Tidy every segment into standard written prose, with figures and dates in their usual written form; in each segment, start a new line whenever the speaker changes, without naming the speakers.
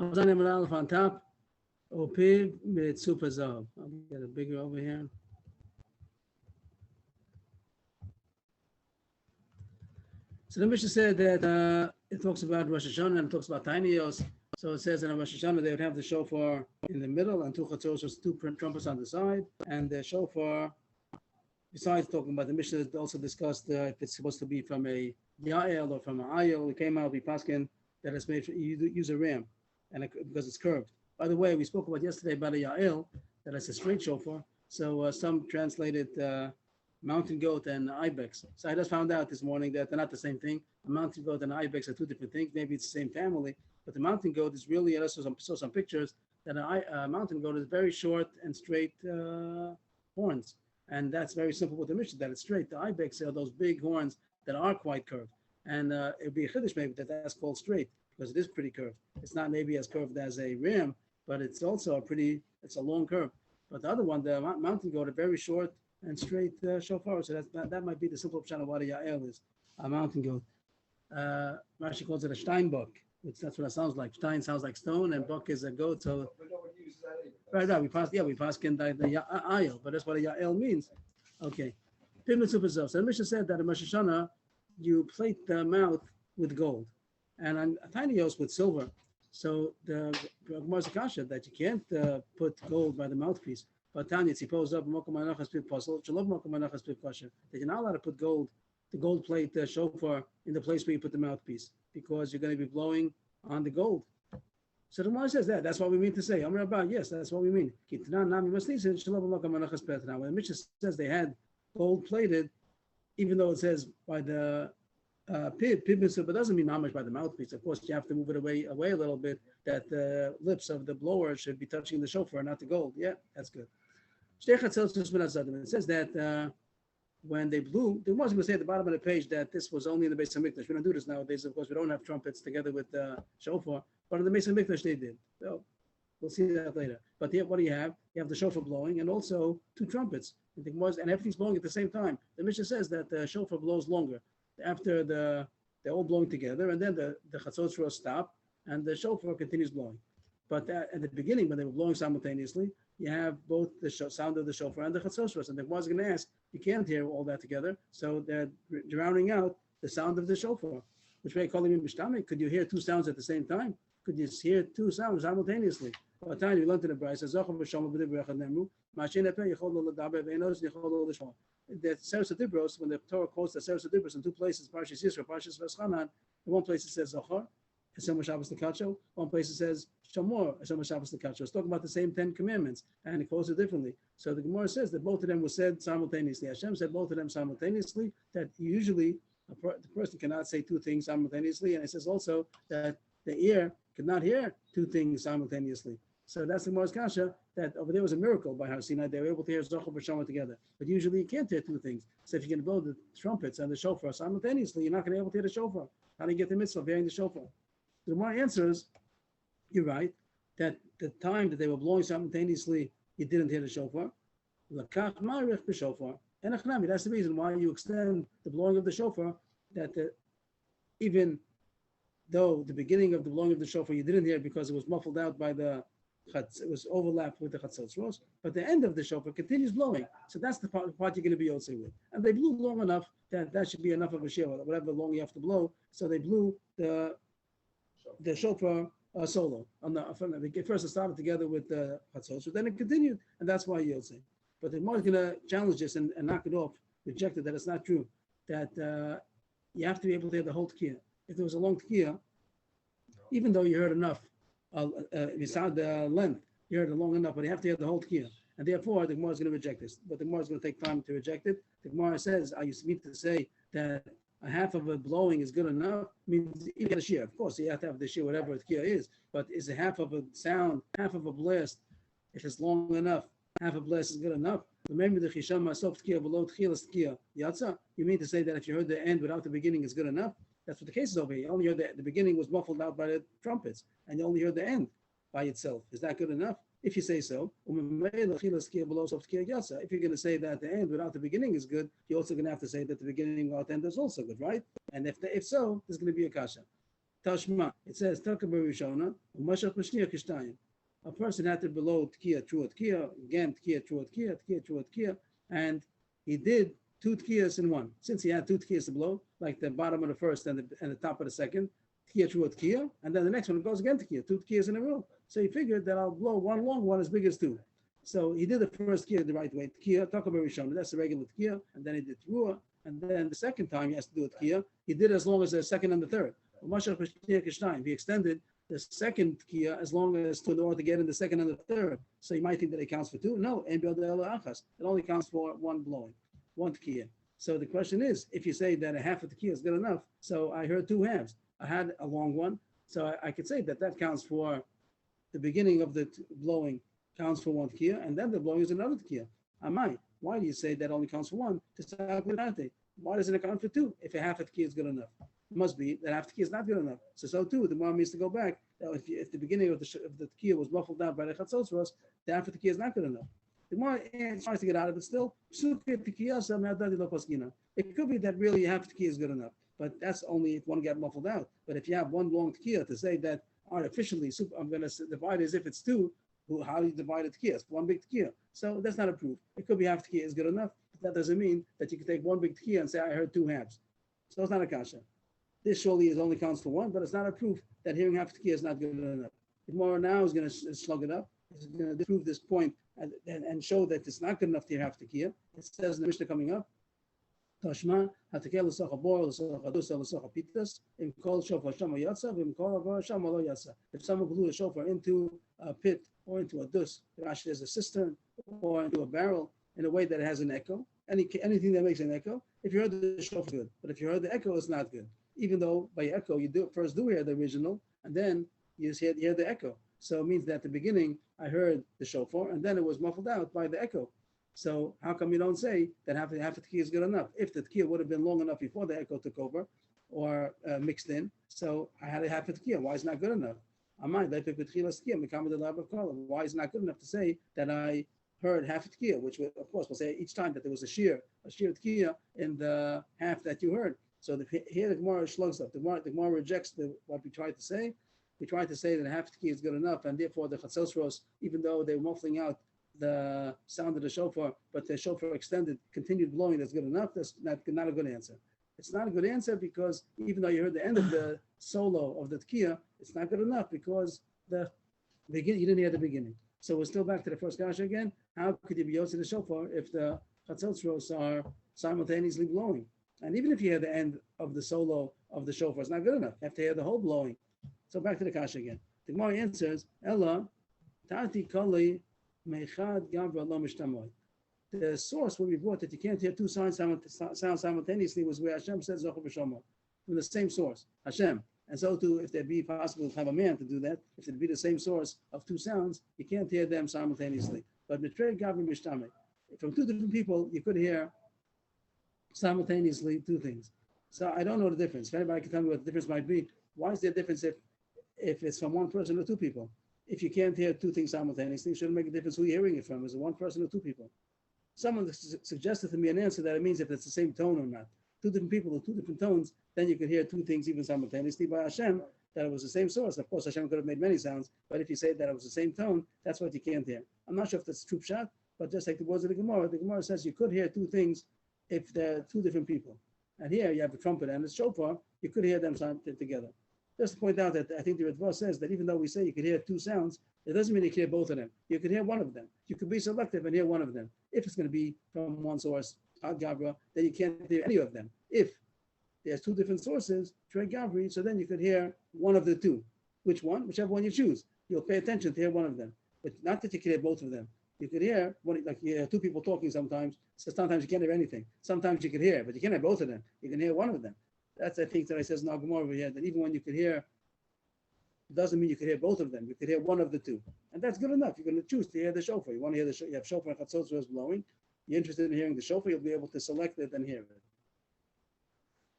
Mazan Emerald on top. OP with Super Zav. I'll get it bigger over here. So the Mishnah said that it talks about Rosh Hashanah and it talks about tiny yos. So it says in Rosh Hashanah they would have the shofar in the middle and two chatzos, two trumpets on the side, and the shofar. Besides talking about the Mishnah, also discussed if it's supposed to be from a Yael or from an Ayel. It came out of Paskin that it's made for, you use a ram, and because it's curved. By the way, we spoke about yesterday about a Yael that it's a straight shofar. So some translated mountain goat and ibex. So I just found out this morning that they're not the same thing. A mountain goat and ibex are two different things. Maybe it's the same family, but the mountain goat is really. I saw some pictures that a mountain goat is very short and straight horns. And that's very simple with the Mishnah, that it's straight. The ibex are those big horns that are quite curved. And it'd be a chiddush maybe that's called straight, because it is pretty curved. It's not maybe as curved as a ram, but it's also it's a long curve. But the other one, the mountain goat, a very short and straight shofar. So that might be the simple option of what a Yael is, a mountain goat. Rashi calls it a steinbock, which that's what it sounds like. Stein sounds like stone, and bock is a goat. So right, we passed in the Ayel, but that's what a Yael means. Okay. So the Mishnah said that in Rosh Hashanah, you plate the mouth with gold, and on tiny yos with silver. So the Gemara's kasha that you can't put gold by the mouthpiece. But Tanya, suppose up that you're not allowed to put the gold plate shofar in the place where you put the mouthpiece, because you're going to be blowing on the gold. So the Gemara says that. That's what we mean to say. Yes, that's what we mean. Now, when the Mishnah says they had gold plated, even though it says by the pib, but doesn't mean mamish by the mouthpiece. Of course, you have to move it away a little bit, that the lips of the blower should be touching the shofar, not the gold. Yeah, that's good. It says that when they blew, there was going to say at the bottom of the page that this was only in the Beis Hamikdash. We don't do this nowadays. Of course, we don't have trumpets together with the shofar, but in the Beis Hamikdash they did. So we'll see that later. But what do you have? You have the shofar blowing and also two trumpets. And everything's blowing at the same time. The Mishnah says that the shofar blows longer after they're all blowing together, and then the chatzot rows stop and the shofar continues blowing. But at the beginning, when they were blowing simultaneously, you have both the sound of the shofar and the chatzos rows. And the Gemara is going to ask, you can't hear all that together, so they're drowning out the sound of the shofar. Which may call him mishtami. Could you hear two sounds at the same time? Could you hear two sounds simultaneously? By the time we learned in the Brayso, the Seres Dibros, when the Torah quotes the Seres Dibros in two places, Parshas Yisro, Parshas Veschanan, in one place it says Zohar, Hashem Shabbos Lekacho, one place it says Shamor, Hashem Shabbos Lekacho. It's talking about the same 10 commandments, and it quotes it differently. So the Gemara says that both of them were said simultaneously. Hashem said both of them simultaneously, that usually the person cannot say two things simultaneously, and it says also that the ear cannot hear two things simultaneously. So that's the Gemara's kasha, that over there was a miracle by Har Sinai. They were able to hear Zohar and Shama together. But usually you can't hear two things. So if you're going to blow the trumpets and the shofar simultaneously, you're not going to be able to hear the shofar. How do you get the mitzvah of hearing the shofar? The Gemara answers, you're right, that the time that they were blowing simultaneously, you didn't hear the shofar. Lakach ma'arich b'shofar. And that's the reason why you extend the blowing of the shofar, that even though the beginning of the blowing of the shofar you didn't hear because it was muffled out by it was overlapped with the chatzot rosh, but the end of the shofar continues blowing. So that's the part you're going to be yotzei with. And they blew long enough that should be enough of a shir, whatever long you have to blow. So they blew the shofar solo. First it started together with the chatzot, so then it continued, and that's why yotzei. But the Gemara is going to challenge this and knock it off, reject it, that it's not true, that you have to be able to hear the whole tkiyah. If there was a long tkiyah, even though you heard enough, you sound the length, you heard it long enough, but you have to hear the whole tkiyah. And therefore, the Gemara is going to reject this. But the Gemara is going to take time to reject it. The Gemara says, I used to mean to say that a half of a blowing is good enough, means you get a shear. Of course, you have to have the shear, whatever the tkiyah is. But is a half of a sound, half of a blast, if it's long enough, half a blast is good enough? Remember the chisham sof tkiyah below tchilas tkiyah yatsa? You mean to say that if you heard the end without the beginning is good enough? That's what the case is over here. You only heard the beginning was muffled out by the trumpets, and you only heard the end by itself. Is that good enough? If you say so, if you're going to say that the end without the beginning is good, you're also going to have to say that the beginning without the end is also good, right? And if so, there's going to be a kasha. Tashma. It says Taka Barishona, Mashach Mashniya Kishtayim. A person had to blow Tkiya, Trua Tkiya, again Tkiya, Trua Tkiya, Tkiya, Trua Tkiya, and he did two Tkiyas in one. Since he had two Tkiyas to blow, like the bottom of the first and the top of the second, Tkiya, Trua Tkiya, and then the next one goes again Tkiya, two Tkiyas in a row. So he figured that I'll blow one long one as big as two. So he did the first Tkiya the right way, Tkiya, Taka Barishona, that's the regular Tkiya, and then he did Trua, and then the second time he has to do a Tkiya, he did as long as the second and the third. He extended the second tkiya as long as to in order to get in the second and the third. So you might think that it counts for two. No, it only counts for one blowing, one tkiya. So the question is, if you say that a half of the tkiya is good enough, so I heard two halves. I had a long one, so I could say that counts for the beginning of the blowing counts for one tkiya, and then the blowing is another tkiya. Amai, why do you say that only counts for one? Why doesn't it count for two if a half of the tkiya is good enough? It must be that half the tkiya is not good enough. So too, the Gemara means to go back. If the beginning of the tkiya was muffled down by the chatzos for us, the half of the tkiya is not good enough. The Gemara tries to get out of it still. It could be that really half the tkiya is good enough, but that's only if one got muffled out. But if you have one long tkiya to say that artificially, I'm going to divide it as if it's two, how do you divide a tkiya? It's one big tkiya. So that's not a proof. It could be half tkiya is good enough. But that doesn't mean that you can take one big tkiya and say, I heard two halves. So it's not a kasha. This surely only counts for one, but it's not a proof that hearing half tkiya is not good enough. The Gemara now is going to slug it up. It's going to disprove this point and show that it's not good enough to hear half tkiya. It says in the Mishnah coming up, Tashma, Hatakel l'socha bor, l'socha dusa, l'socha pitas, im kol shofar shama yatsa, im kol avar shama lo yatsa. If someone blew a shofar into a pit or into a dus, there's a cistern, or into a barrel in a way that it has an echo, anything that makes an echo, if you heard the shofar, good. But if you heard the echo, it's not good. Even though by echo you first hear the original, and then you hear the echo. So it means that at the beginning I heard the shofar, and then it was muffled out by the echo. So how come you don't say that half the tkiya is good enough? If the tkiya would have been long enough before the echo took over or mixed in, so I had a half a tkiya. Why is it not good enough? Why is it not good enough to say that I heard half a tkiya, which would, of course, we'll say each time that there was a shear tkiya in the half that you heard. So here the Gemara slugs up. The Gemara rejects what we tried to say. We tried to say that half tkiya is good enough, and therefore the chatzos, even though they were muffling out the sound of the shofar, but the shofar continued blowing, that's good enough. That's not a good answer. It's not a good answer because even though you heard the end of the solo of the tkiya, it's not good enough because you didn't hear the beginning. So we're still back to the first kasha again. How could you be yotze the shofar if the chatzos are simultaneously blowing? And even if you hear the end of the solo of the shofar, it's not good enough. You have to hear the whole blowing. So back to the kasha again. The Gemara answers, Ella, Tati Kali, Mechad Gavra Lo Mishtamoy. The source where we brought that you can't hear two sounds simultaneously was where Hashem said Zochar B'Shomo, from the same source, Hashem. And so too, if there be possible to have a man to do that, if it be the same source of two sounds, you can't hear them simultaneously. But Mitrei Gavra Mishtamay, from two different people, you could hear simultaneously two things. So I don't know the difference. If anybody can tell me what the difference might be, why is there a difference if it's from one person or two people? If you can't hear two things simultaneously, it shouldn't make a difference who you're hearing it from. Is it one person or two people? Someone suggested to me an answer that it means if it's the same tone or not. Two different people or two different tones, then you could hear two things even simultaneously. By Hashem, that it was the same source. Of course, Hashem could have made many sounds, but if you say that it was the same tone, that's what you can't hear. I'm not sure if that's true shot, but just like the words of the Gemara says you could hear two things if they're two different people. And here you have a trumpet and a shofar, you could hear them together. Just to point out that I think the Ritva says that even though we say you could hear two sounds, it doesn't mean you can hear both of them. You could hear one of them. You could be selective and hear one of them. If it's going to be from one source, Ad Gavra, then you can't hear any of them. If there's two different sources, Trey Gavri, so then you could hear one of the two. Which one? Whichever one you choose. You'll pay attention to hear one of them. But not that you can hear both of them. You could hear, like you hear two people talking sometimes, so sometimes you can't hear anything. Sometimes you could hear, but you can't hear both of them. You can hear one of them. That's, I think, that I says in our Gemara over here, that even when you could hear, it doesn't mean you could hear both of them. You could hear one of the two. And that's good enough. You're going to choose to hear the shofar. You want to hear the shofar. You have shofar and chatzos is blowing. You're interested in hearing the shofar, you'll be able to select it and hear it.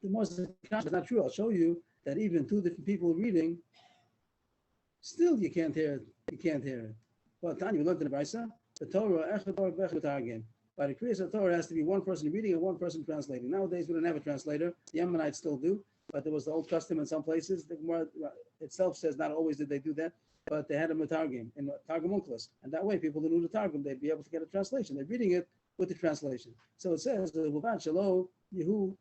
The most is not true. I'll show you that even two different people reading, still you can't hear it. You can't hear it. Well, Tanya, we learned in the Brisa, the Torah, again. By the Kriyas of Torah, it has to be one person reading and one person translating. Nowadays, we don't have a translator. The Yemenites still do. but there was the old custom in some places. The Gemara itself says not always did they do that, but they had a Targum in Targum Onkelos. And that way, people who knew the Targum, they'd be able to get a translation. They're reading it with the translation. So it says, Shelo Yehu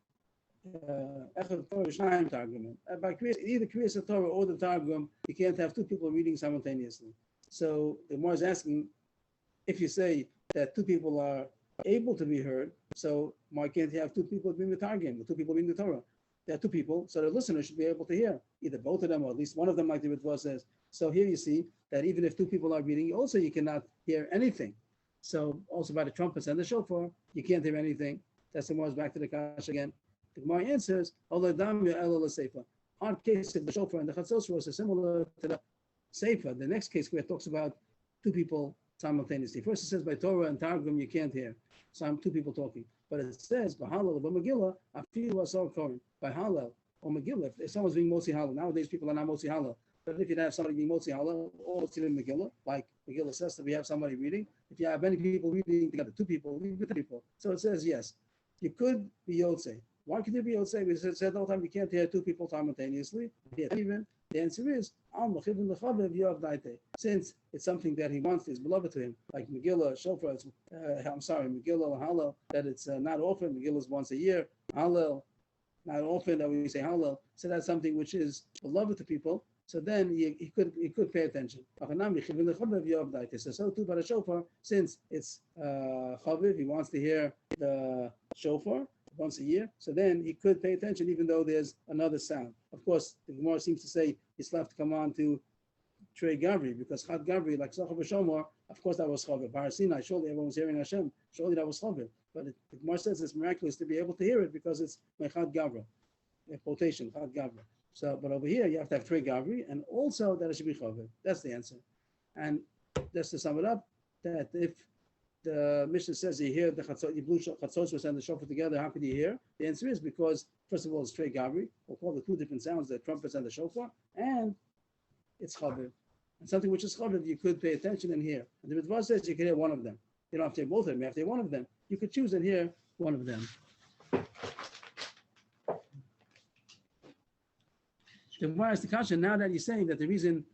Echad Torah Shnayim Targum. By either Kriyas Torah or the Targum, you can't have two people reading simultaneously. So the Gemara is asking, if you say that two people are able to be heard, so why can't you have two people reading the Targum, the two people reading the Torah? There are two people, so the listener should be able to hear either both of them or at least one of them, like the Ritva says. So here you see that even if two people are reading, also you cannot hear anything. So also by the trumpets and the shofar, you can't hear anything. That's the Gemara's back to the Kash again. The Gemara answers, our case of the shofar and the chatzos rosh is similar to the Seifa, the next case where it talks about two people simultaneously. First it says by Torah and Targum you can't hear. So I'm two people talking. But it says by Hallel or Megillah, afilu asar korin. By Hallel or Megillah, if someone's being Motzi Hallel, nowadays people are not Motzi Hallel. But if you have somebody being Motzi Hallel or Motzi Megillah, like Megillah says that we have somebody reading, if you have many people reading together, two people, reading with people. So it says yes, you could be Yotzei. Why could you be Yotzei? Because it said all the time you can't hear two people simultaneously. Even the answer is since it's something that he wants is beloved to him, like Megillah, Shofar, Megillah, Hallel, that it's not often. Megillah is once a year. Hallel, not often that we say Hallel. So that's something which is beloved to people. So then he could pay attention. So too by the Shofar, since it's Chaviv, he wants to hear the Shofar once a year, so then he could pay attention even though there's another sound. Of course, the Gemara seems to say he's left to come on to Trey Gavri, because Chad Gavri, like Zachav Shomor, of course that was Chaviv. Bar Sinai, surely everyone was hearing Hashem, surely that was Chaviv. But the Gemara says it's miraculous to be able to hear it because it's Chad Gavra, a quotation, Chad Gavra. So, but over here you have to have Trey Gavri, and also that it should be Chaviv. That's the answer. And just to sum it up, that if the Mishnah says you hear the chatzos and the shofar together, how can you hear? The answer is because, first of all, it's Trey Gavri. We'll call the two different sounds, the trumpets and the shofar, and it's chaviv. And something which is chaviv, you could pay attention and hear. And the Ritva says you can hear one of them. You don't have to hear both of them. You have to hear one of them. You could choose and hear one of them. The Gemara is the kasha. Now that you're saying that the reason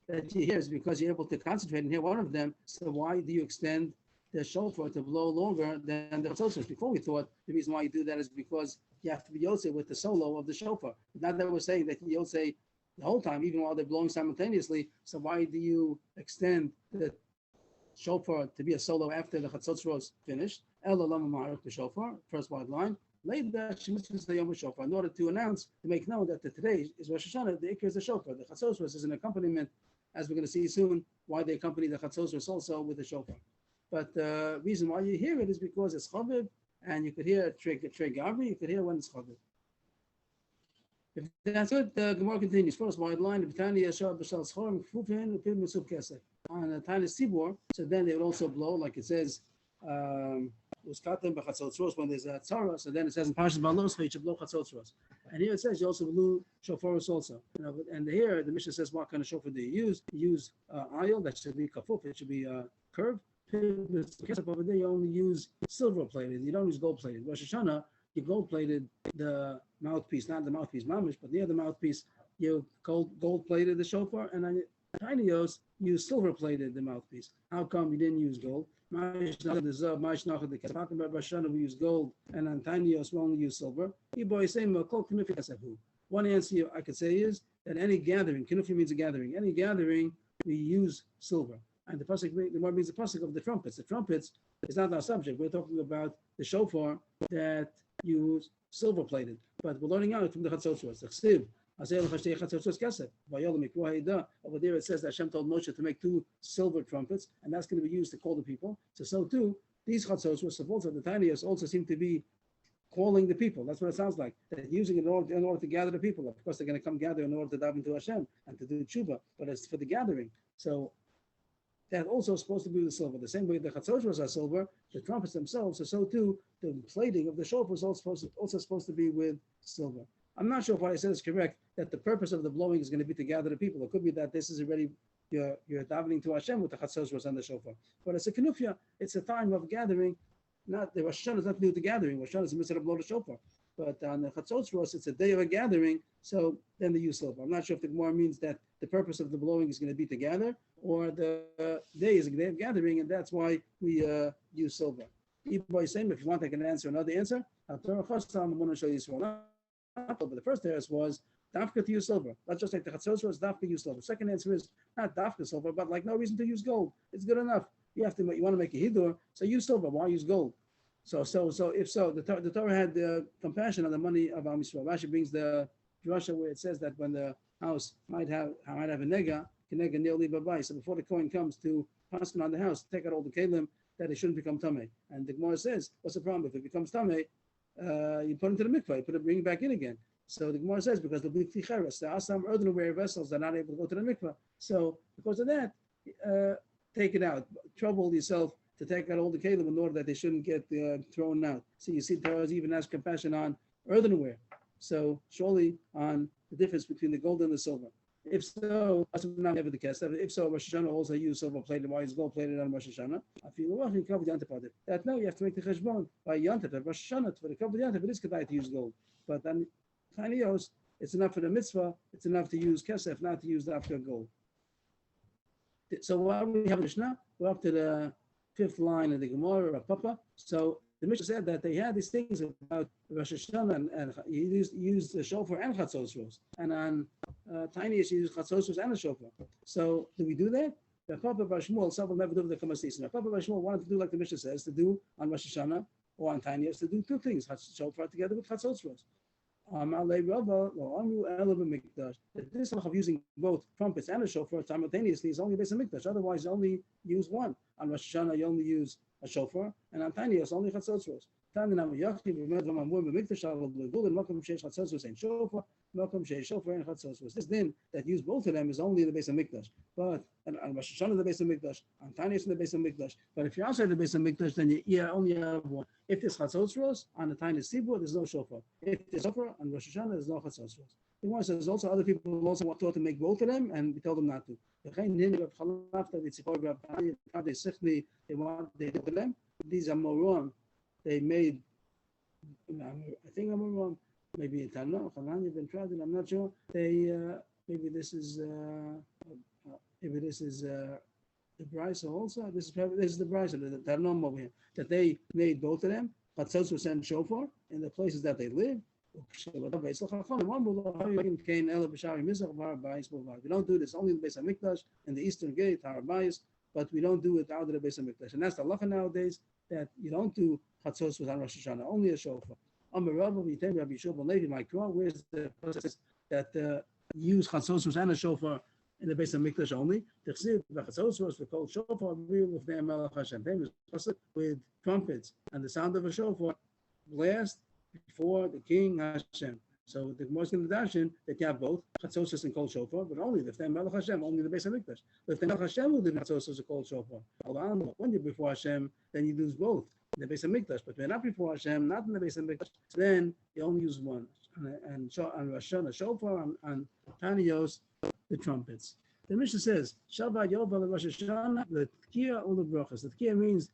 that you hear is because you're able to concentrate and hear one of them, so why do you extend the shofar to blow longer than the chatzos? Before we thought the reason why you do that is because you have to be yotzei with the solo of the shofar. Not that we're saying that you yotzei the whole time, even while they're blowing simultaneously. So why do you extend the shofar to be a solo after the chatzos was finished? Ela lama ma'arich the shofar, first wide line. Later, in order to announce, to make known that today is Rosh Hashanah, the ikar is the shofar. The chatzos is an accompaniment, as we're going to see soon, why they accompany the chatzos also with the shofar. But the reason why you hear it is because it's chaviv, and you could hear Trey Gavri, you could hear when it's chaviv. If that's good, the Gemara continues. First wide line, on the tiny Sibor, so then they would also blow, like it says, when there's a tzara, so then it says in Parshas Balos, you should blow chatzos. And here it says you also blew shofaros also. And here the Mishnah says, what kind of shofar do you use? You use ayil, that should be kafuf, it should be curved. Over there you only use silver plated, you don't use gold plated. Rosh Hashanah, you gold plated the mouthpiece, not the mouthpiece mamish, but near the mouthpiece, you gold plated the shofar, and on Tinios, you silver plated the mouthpiece. How come you didn't use gold? We use gold, and on Tinios we only use silver. One answer I could say is that any gathering, kinufi means a gathering, any gathering we use silver. And the pasuk, the word means the pasuk of the trumpets. The trumpets is not our subject. We're talking about the shofar that use silver plated. But we're learning out from the chatzos. The chsiv, over there it says that Hashem told Moshe to make two silver trumpets, and that's going to be used to call the people. So too, these chatzos, also the tiniest, also seem to be calling the people. That's what it sounds like. They're using it in order to gather the people. Of course, they're going to come gather in order to daven to Hashem and to do tshuva, but it's for the gathering. So that also supposed to be with silver. The same way the chatzos are silver, the trumpets themselves, so too, the plating of the shofar is also supposed to be with silver. I'm not sure if what I said is correct, that the purpose of the blowing is going to be to gather the people. It could be that this is already, you're davening to Hashem with the chatzos and the shofar. But it's a kenufia, it's a time of gathering. Not the Rosh Hashanah is not to do with the gathering. Rosh Hashanah is a mitzvah to blow the shofar. But on the Chatzos Rosh, it's a day of a gathering, so then they use silver. I'm not sure if the Gemara means that the purpose of the blowing is going to be to gather, or the day is a day of gathering, and that's why we use silver. If you want, I can answer another answer. But the first answer was Dafka to use silver. Not just like the Chatzos Rosh, Dafka use silver. Second answer is not Dafka silver, but like no reason to use gold. It's good enough. You want to make a hidur, so use silver. Why use gold? So if so, the Torah had compassion on the money of Am Yisrael. Rashi brings the drasha where it says that when the house might have a nega nearly babai. So before the coin comes to paskin on the house, take out all the kelim that it shouldn't become tamei. And the Gemara says, what's the problem if it becomes tamei? You put it into the mikvah, bring it back in again. So the Gemara says because there'll be ticheres. There are some earthenware vessels that are not able to go to the mikvah. So because of that, take it out. Trouble yourself to take out all the kelim in order that they shouldn't get thrown out. So you see, Torah even has compassion on earthenware. So surely on the difference between the gold and the silver. If so, that's not ever the case. If so, Rosh Hashanah also use silver plated. Why is gold plated on Rosh Hashanah? That no, you have to make the cheshbon by Yantav at Rosh Hashanah. For the cover of Yantav, it is kedai to use gold. But then Tanios, it's enough for the mitzvah. It's enough to use kesef, not to use the after gold. So while we have Mishnah, we're up to the fifth line of the Gemara of Papa. So the Mishnah said that they had these things about Rosh Hashanah and you used the shofar and chatzos rosh, and on tiniest you use chatzos rosh and a shofar. So do we do that? The Papa Bashmuel, some will never do the Kamasis. Papa Bashmuel wanted to do like the Mishnah says, to do on Rosh Hashanah or on tiniest, to do two things: shofar together with chatzos rosh. This of using both trumpets and a shofar simultaneously is only based on mikdash. Otherwise, you only use one. On Rosh Hashanah, you only use a shofar, and on tiniest, only chatzos rosh. This din that use both of them is only the base of mikdash. But on Rosh Hashanah, the base of mikdash, on tiniest, the base of mikdash. But if you're outside the base of mikdash, then you only have one. If there's chatzos rosh on the tiniest sibur, there's no shofar. If there's shofar on Rosh Hashanah, there's no chatzos rosh. The one says also other people also taught to make both of them, and we told them not to. They did them. These are more wrong. They made, I think I'm wrong. Maybe Tanakh, Hanani, Ben Tradin, I'm not sure. They maybe this is the Brisa also. This is the Brisa, the Tarnom over here. That they made both of them, Chatzos and shofar in the places that they live. We don't do this only in the Beis Hamikdash in the Eastern Gate, Har Bayis, but we don't do it out of the Beis Hamikdash. And that's the halacha nowadays that you don't do chatzos with Rosh Hashanah, only a shofar. Where's the process that use chatzos and a shofar in the Beis Hamikdash only? With trumpets and the sound of a shofar blast before the king Hashem. So the Gemara is going to dash in that you have both chatzos and kol shofar, but only the Melech Hashem, only the Beis Hamikdash. But if the Melech Hashem will do chatzos and kol shofar, when you're before Hashem, then you lose both in the Beis Hamikdash. But when you're not before Hashem, not in the Beis Hamikdash, then you only use one. And Rosh Hashanah shofar, and Tanios the trumpets. The Mishnah says Shabbat Yovel Rosh Hashanah the Tkiya or the brachas. The Tkiya means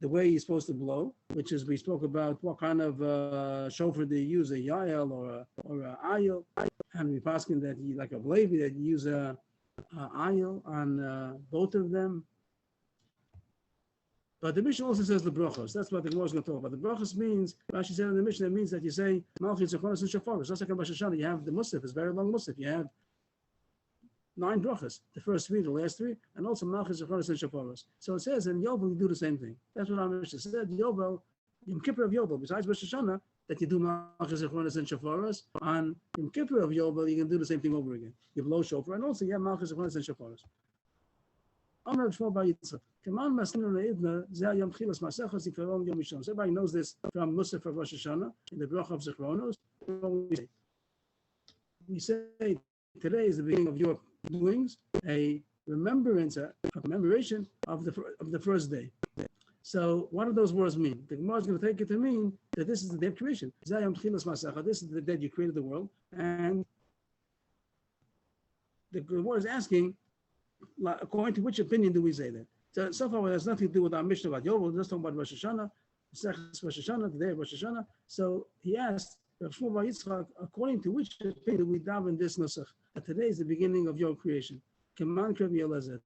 the way you're supposed to blow, which is we spoke about what kind of shofar they use, a yael or a ayil, and we asking that you like a blavi that you use a ayil on both of them. But the Mishnah also says the brachos. That's what the Gemara is going to talk about. The brachos means, Rashi said in the Mishnah, it means that you say malchus zechonos and shafaros. Just like in Rosh Hashanah, you have the musaf, it's very long musaf. You have 9 brachas, the first 3, the last 3, and also malchus zechonos and shafaros. So it says in Yovel you do the same thing. That's what our Mishnah said. Yovel, Yom Kippur of Yovel, besides Rosh Hashanah, that you do malchus zechonos and shafaros. On Yom Kippur of Yovel, you can do the same thing over again. You blow shofar, and also you have malchus zechonos and shafaros. Everybody knows this from Musaf of Rosh Hashanah in the Bracha of Zechronos. We say today is the beginning of your doings, a remembrance, a commemoration of the first day. So what do those words mean? The Gemara is going to take it to mean that this is the day of creation. This is the day you created the world, and the Gemara is asking, according to which opinion do we say that? So far, it has nothing to do with our Mishnah about Yovel. Let's talk about Rosh Hashanah. Maseches Rosh Hashanah, the day of Rosh Hashanah. So he asked Rav Shmuel Bar Yitzchak, according to which opinion do we daven this nusach? That today is the beginning of your creation. Keman Krav Yelazet.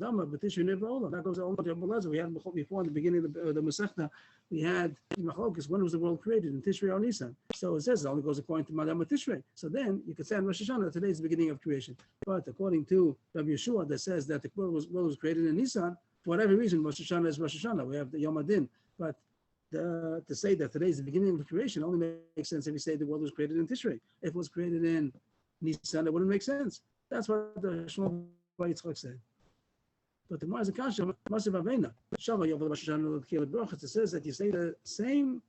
Dama B'Tishrei Nivra Olam. That goes all to Rabbi Elazar. We had before in the beginning of the Masechta, we had Machlokas. When was the world created? In Tishrei or Nisan? So it says it only goes according to Madam Tishrei. So then you could say on Rosh Hashanah today is the beginning of creation. But according to Rabbi Yeshua, that says that the world was created in Nisan, for whatever reason, Rosh Hashanah is Rosh Hashanah. We have the Yom Adin. But to say that today is the beginning of creation only makes sense if you say the world was created in Tishrei. If it was created in Nisan, it wouldn't make sense. That's what the Shmuel Bar Yitzchak said. But the Gemara is a kasha, Masav Avena, Shava Yovel Rosh Hashanah L'Tkiyah L'Brachos. It says that you say the same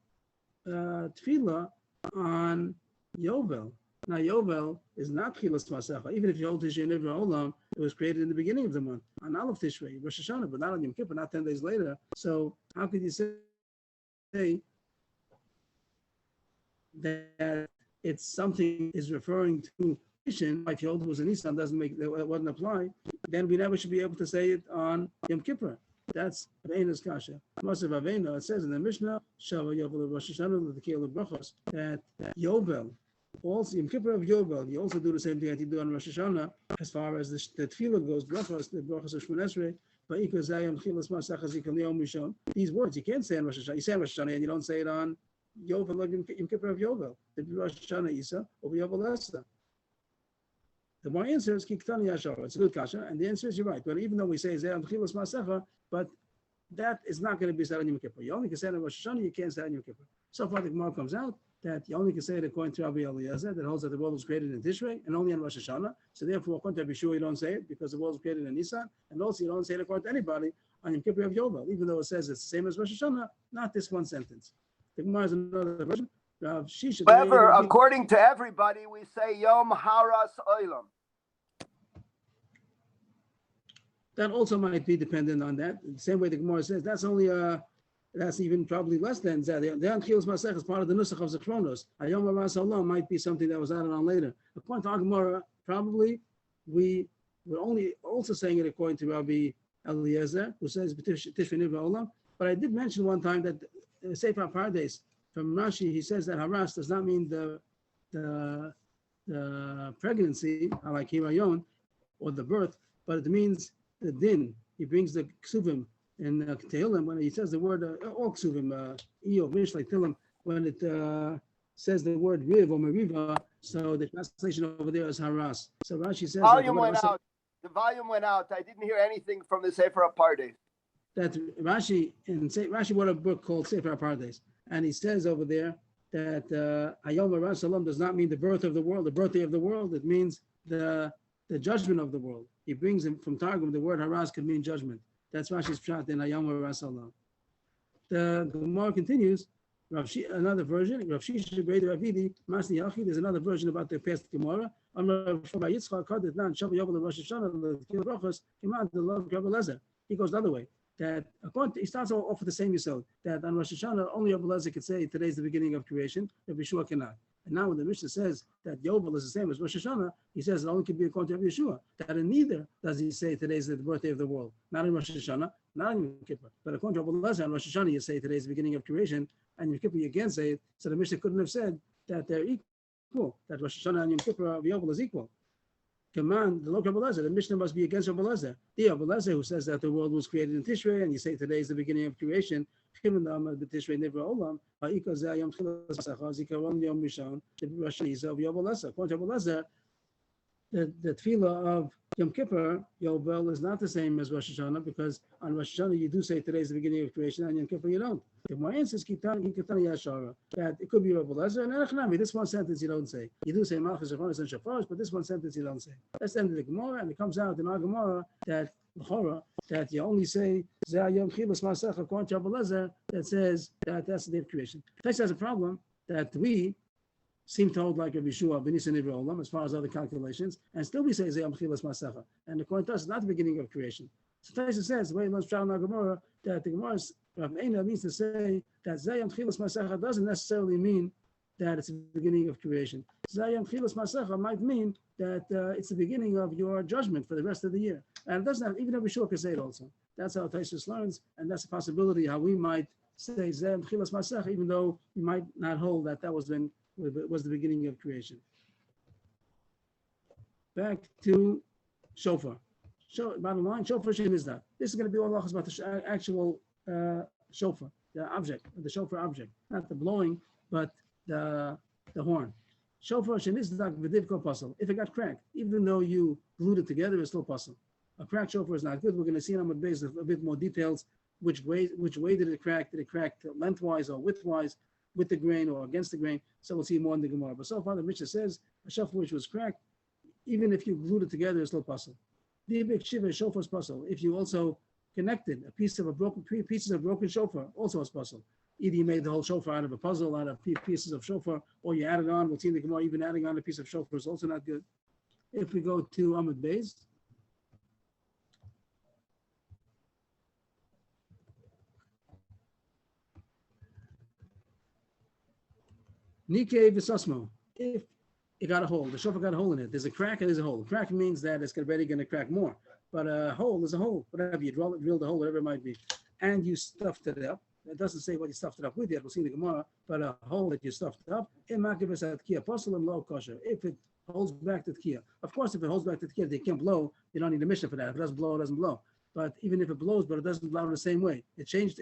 tefillah on Yovel. Now Yovel is not Tchilas Masecha. Even if you hold Tishrei Nivra Olam, it was created in the beginning of the month on Aleph Tishrei, Rosh Hashanah, but not on Yom Kippur, not 10 days later. So how could you say that it's something is referring to? If you hold it was a Nisan, it wouldn't apply, then we never should be able to say it on Yom Kippur. That's Avena's kasha. Masav Avena, it says in the Mishnah, Shava Yovel Rosh Hashanah L'Tkiyah L'Brachos, that Yovel, also Yom Kippur of Yovel, you also do the same thing that you do on Rosh Hashanah, as far as the tefillah goes, Brachos, the Brachos of Shmon Esrei, Va'ikar Zayam Chilas Masachas Yikal Yom Rishon. These words you can't say on Rosh Hashanah. You say on Rosh Hashanah and you don't say it on Yovel, like Yom Kippur of Yovel. The Rosh Hashanah Isa or Yovel Esa. The more answer is Kiktani Yashar. It's a good kasha, and the answer is you're right. But even though we say Zayam Chilas Masecha, but that is not going to be said on Yom Kippur. You only can say it on Rosh Hashanah, you can't say it on Yom Kippur. So far the Gemara comes out that you only can say it according to Rabbi Eliezer, that holds that the world was created in Tishrei and only on Rosh Hashanah. So therefore, according to Rabbi Yeshua, you don't say it because the world was created in Nisan, and also you don't say it according to anybody on Yom Kippur of Yovel, even though it says it's the same as Rosh Hashanah, not this one sentence. The Gemara is another version.
However, according to everybody, we say Yom Haras Olam.
That also might be dependent on that. The same way the Gemara says, that's only that's even probably less than that. The Anchilas Masech is part of the Nusach of Zechronos. Hayom Haras Olam might be something that was added on later. According to our Gemara, probably we were only also saying it according to Rabbi Eliezer, who says Tishrei Nivra Olam. But I did mention one time that Sefer Pardes from Rashi, he says that Haras does not mean the pregnancy, like Hirayon, or the birth, but it means the din. He brings the ksuvim in Tehillim when he says the word all ksuvim, Iyov, Mishlei, Tehillim, when it says the word riv or meriva. So the translation over there is haras. So Rashi says
volume went out. The volume went out. I didn't hear anything from the Sefer Pardes.
That Rashi wrote a book called Sefer Pardes, and he says over there that Hayom Haras Olam does not mean the birth of the world, the birthday of the world. It means the judgment of the world. He brings him from Targum, the word haras could mean judgment. That's Rashi's pshat in Hayom Haras Olam. The Gemara continues, another version, Rav Shisha Brei Ravidi, Masni Yachi, there's another version about the past Gemara. He goes the other way. That he starts off with the same yisod, that on Rosh Hashanah, only Rabbi Eliezer could say today's the beginning of creation, Rabbi Yeshua cannot. And now when the Mishnah says that Yovel is the same as Rosh Hashanah, he says it only can be according to Rabbi Yeshua. That in neither does he say today's the birthday of the world. Not in Rosh Hashanah, not in Yom Kippur. But according to Rabbi Eliezer, on Rosh Hashanah you say today's the beginning of creation, and Yom Kippur you again say it. So the Mishnah couldn't have said that they're equal, that Rosh Hashanah and Yom Kippur of Yovel is equal. Command the local Rabbi Eliezer, the Mishnah must be against Rabbi Eliezer. The Rabbi Eliezer who says that the world was created in Tishrei, and you say today is the beginning of creation. According to Rabbi Eliezer, the tefillah of Yom Kippur, Yovel, is not the same as Rosh Hashanah, because on Rosh Hashanah you do say today is the beginning of creation, and Yom Kippur you don't. The more answers Kitani Yashara, that it could be Rabbi Eliezer, and Echnami, this one sentence you don't say. You do say Malchus, Shafaris, and Shafaris, but this one sentence you don't say. That's the end of the Gemara, and it comes out in our Gemara that that you only say Zayom Chilas Masech according to Rabbi Eliezer, that says that that's the day of creation. This has a problem that we seem to hold like Rabbi Yeshua, B'Nisan Nivra Olam, as far as other calculations, and still we say Zayom Chilas Masecha. And according to us, it's not the beginning of creation. So Taisa says, the way it learns in our Gemara, that the Gemara's Rav Eina means to say that Zayom Chilas Masecha doesn't necessarily mean that it's the beginning of creation. Zayom Chilas Masecha might mean that it's the beginning of your judgment for the rest of the year. And it doesn't have, even Rabbi Yeshua could say it also. That's how Taisa learns, and that's a possibility how we might say Zem Chilas Masach, even though you might not hold that was the beginning of creation. Back to shofar. Bottom line, shofar shin is that. This is going to be all halachas about the actual shofar, the object, the shofar object, not the blowing, but the horn. Shofar shin is that v'divko puzzle. If it got cracked, even though you glued it together, it's still puzzle. A cracked shofar is not good. We're going to see on the base a bit more details. Which way did it crack? Did it crack lengthwise or widthwise, with the grain or against the grain? So we'll see more in the Gemara. But so far, the Mishnah says a shofar which was cracked, even if you glued it together, it's still puzzle. The big shiva shofar is puzzle. If you also connected three pieces of broken shofar, also is puzzle. Either you made the whole shofar out of a puzzle, out of pieces of shofar, or you added on. We'll see in the Gemara, even adding on a piece of shofar is also not good. If we go to Amud Beis, Nikkei v'sasmo. If it got a hole, the shofar got a hole in it. There's a crack and there's a hole. A crack means that it's already going to crack more. But a hole is a hole. Whatever you drilled a hole, whatever it might be, and you stuffed it up. It doesn't say what you stuffed it up with yet. We'll see in the Gemara. But a hole that you stuffed it up, if it holds back the tkiya. Of course, if it holds back the tkiya, they can't blow. You don't need a Mishnah for that. If it doesn't blow, it doesn't blow. But even if it blows, but it doesn't blow in the same way, it changed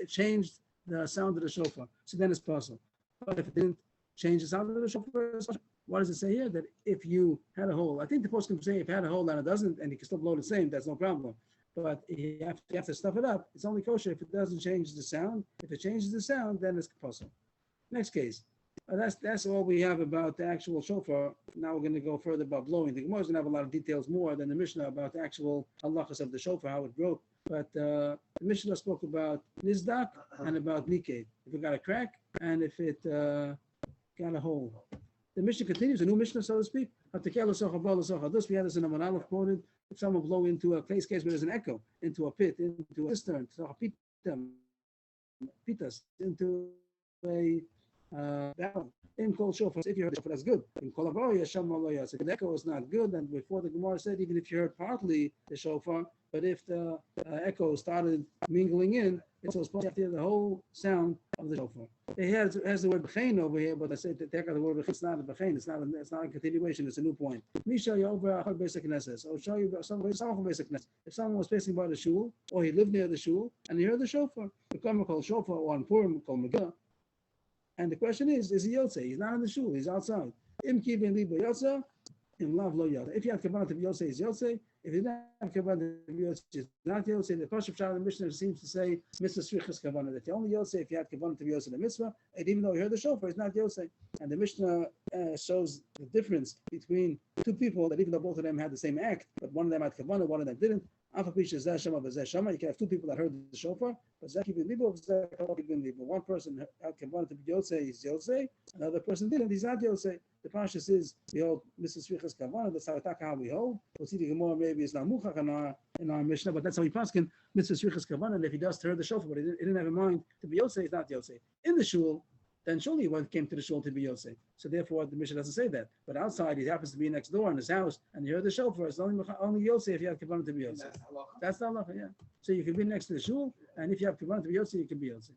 the sound of the shofar. So then it's possible. But if it didn't change the sound of the shofar, what does it say here? That if you had a hole, I think the post can say if you had a hole and it doesn't, and you can still blow the same, that's no problem. But you have to stuff it up. It's only kosher if it doesn't change the sound. If it changes the sound, then it's possible. Next case. That's all we have about the actual shofar. Now we're going to go further about blowing. The Gemara is going to have a lot of details more than the Mishnah about the actual halachas of the shofar, how it broke. But the Mishnah spoke about nizdak and about niked. If it got a crack and if it got a hole. The Mishnah continues, a new Mishnah, so to speak. This we had this in a Manalach quoted. If someone blow into a case where there's an echo, into a pit, into a cistern, into a barrel, in kol shofar, if you heard shofar, that's good. In kol avariya, shama so the echo is not good. And before the Gemara said, even if you heard partly the shofar, but if the echo started mingling in, it's supposed to hear the whole sound of the shofar. It has the word b'chein over here, but I said that the word b'chein, it's not a b'chein, it's not a continuation, it's a new point. Misha Yover Achad Beis HaKnesses, or show you someone from Beis HaKnesses. If someone was passing by the shul, or he lived near the shul, and he heard the shofar, the Kama called shofar, or on Purim called Megillah. And the question is he Yotzei? He's not in the shul, he's outside. Im kivin libo Yotzei, im lav lo Yotzei. If you have kavanah to be Yotzei, he's Yotzei. If you don't have kavanah to be Yotzei, he's not Yotzei. The Pashup Shah of the Mishnah seems to say mitzvah srichas kavanah, that you only Yotzei if you had kavanah to be Yotzei the mitzvah, and even though you heard the shofar, he's not Yotzei. And the Mishnah shows the difference between two people that even though both of them had the same act, but one of them had kavanah, one of them didn't. You can have two people that heard the shofar, but one person had kavanah to be Yotzei, he's Yotzei, another person didn't, he's not Yotzei. The Pashas is we hold Mr. Srichas kavanah, that's how we hold. We'll see the Gemara maybe it's not muchach in our Mishnah, but that's how we paskin Mr. Srichas kavanah. And if he does heard the shofar, but he didn't have in mind to be Yotzei, he's not Yotzei. In the shul, then surely one came to the shul to be Yotzei. So therefore, the Mishnah doesn't say that. But outside, he happens to be next door in his house, and you heard the shofar. It's only Yotzei if you have kavanah to be Yotzei. That's the halacha, yeah. So you can be next to the shul, and if you have kavanah to be Yotzei, you can be Yotzei.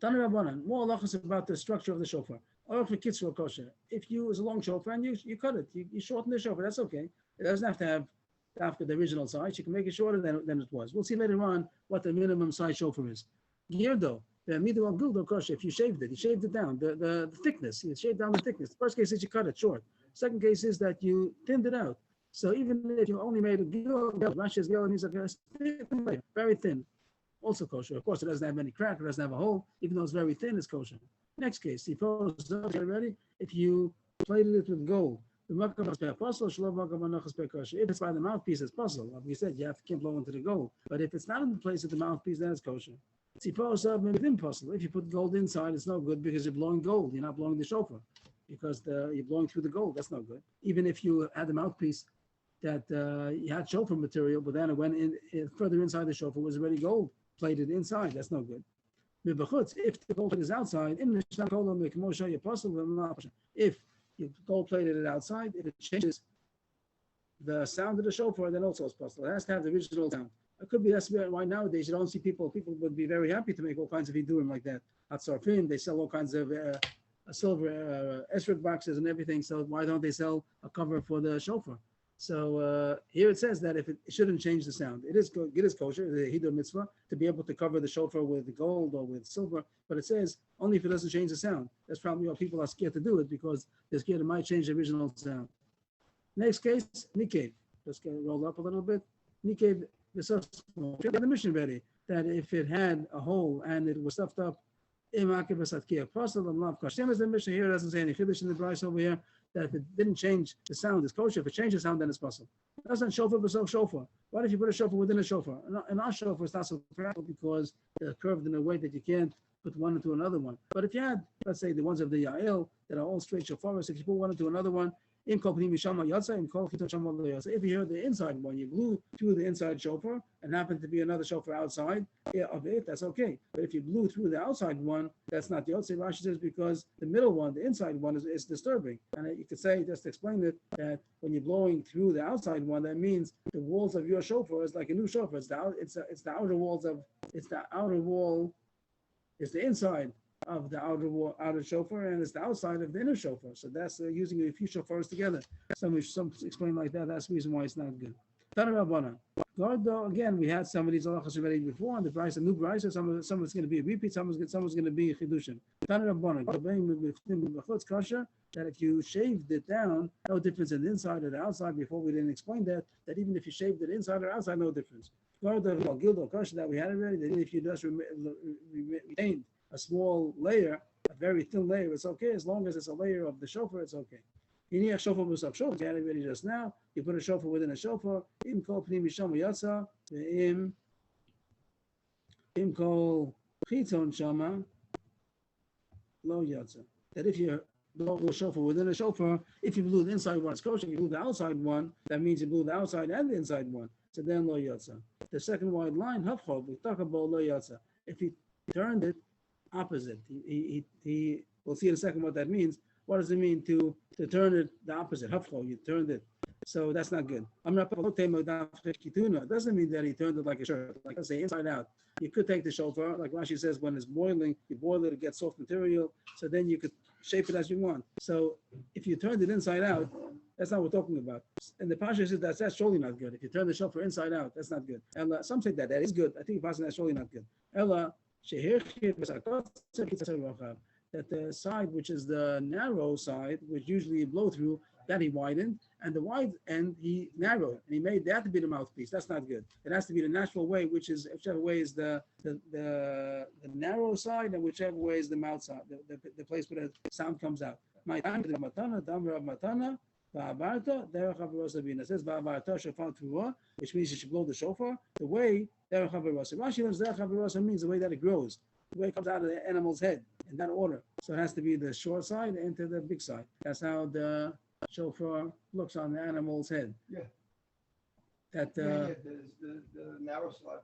Tanu Rabbanan, more halachas about the structure of the shofar. Or for kitzur kosher. If you is a long shofar and you cut it, you shorten the shofar. That's okay. It doesn't have to have after the original size. You can make it shorter than it was. We'll see later on what the minimum size shofar is. Girdo. If you shaved it, you shaved it down, the thickness, you shaved down the thickness. The first case is you cut it short. Second case is that you thinned it out. So even if you only made a gil, Rashi's gil, and he's like very thin, also kosher. Of course, it doesn't have any crack, it doesn't have a hole, even though it's very thin, it's kosher. Next case, suppose, if you plated it with gold, if it's by the mouthpiece, it's possible. Like we said, you can't blow into the gold. But if it's not in the place of the mouthpiece, then it's kosher. Suppose maybe it's impossible. If you put gold inside, it's no good because you're blowing gold. You're not blowing the shofar because you're blowing through the gold. That's no good. Even if you had the mouthpiece that you had shofar material, but then it went in further inside the shofar was already gold plated inside. That's no good. If the gold plate is outside, if you gold plated it outside, if it changes the sound of the shofar, then also it's possible. It has to have the original sound. It could be that's why nowadays you don't see people. People would be very happy to make all kinds of hidurim like that. At Sarfin, they sell all kinds of silver esrog boxes and everything. So why don't they sell a cover for the shofar? So here it says that if it shouldn't change the sound, it is kosher, the hidur mitzvah, to be able to cover the shofar with gold or with silver. But it says only if it doesn't change the sound. That's probably why people are scared to do it, because they're scared it might change the original sound. Next case, Nikev. Let's get it rolled up a little bit. Nikev, the mission ready that if it had a hole and it was stuffed up, same as the mission here, doesn't say any chiddush in the price over here, that if it didn't change the sound, it's kosher. If it changes the sound, then it's possible. That's not shofar, but so shofar. What if you put a shofar within a shofar? In our shofar, it's not so practical because they're curved in a way that you can't put one into another one. But if you had, let's say, the ones of the Yael that are all straight shofars, if you put one into another one, if you hear the inside one, you blew through the inside shofar and happened to be another shofar outside of it, that's okay. But if you blew through the outside one, that's not the Yotzei. Rashi says because the middle one, the inside one, is disturbing. And you could say, just to explain it, that when you're blowing through the outside one, that means the walls of your shofar is like a new shofar. It's the outer walls of, it's the outer wall, it's the inside of the outer shofar, and it's the outside of the inner shofar. So that's using a few shofars together. Some explain like that. That's the reason why it's not good. Tana Rabbana. Again, we had some of these halachas already before, and the price, a new price. Some of it's going to be a repeat. Some is going to be chidushim. Tana Rabbana. That if you shaved it down, no difference in the inside or the outside. Before we didn't explain that even if you shaved it inside or outside, no difference. Gildo kasha that we had already. That if you just retained a small layer, a very thin layer, it's okay. As long as it's a layer of the shofar, it's okay. You need a shofar musaf shofar. You had it ready just now. You put a shofar within a shofar. Im kol pnim misham yatsa. Im kol chiton shama lo yatsa. That if you blow a shofar within a shofar, if you blew the inside one, it's kosher. If you blew the outside one, that means you blew the outside and the inside one. So then lo yatsa. The second wide line, hafchol, we talk about lo yatsa. If he turned it opposite, he we'll see in a second what that means. What does it mean to turn it the opposite? Hafchol, you turned it. So that's not good. It doesn't mean that he turned it like a shirt, like let's say inside out. You could take the shofar, like Rashi says, when it's boiling, you boil it to get soft material, so then you could shape it as you want. So if you turned it inside out, that's not what we're talking about. And the Pasha says that's surely not good. If you turn the shofar inside out, that's not good. And some say that is good. I think the Pasha that's surely not good. Ella, that the side which is the narrow side, which usually you blow through, that he widened, and the wide end he narrowed, and he made that to be the mouthpiece. That's not good. It has to be the natural way, whichever way is the narrow side, and whichever way is the mouth side, the place where the sound comes out. My time to the matana, damar of matana, va'abarta, derech havaros abina. It says va'abarta shofar truah, which means you should blow the shofar the way derech havaros. Rashi learns derech havaros means the way that it grows, the way it comes out of the animal's head, in that order. So it has to be the short side into the big side. That's how the shofar looks on the animal's head.
Yeah.
That
The narrow side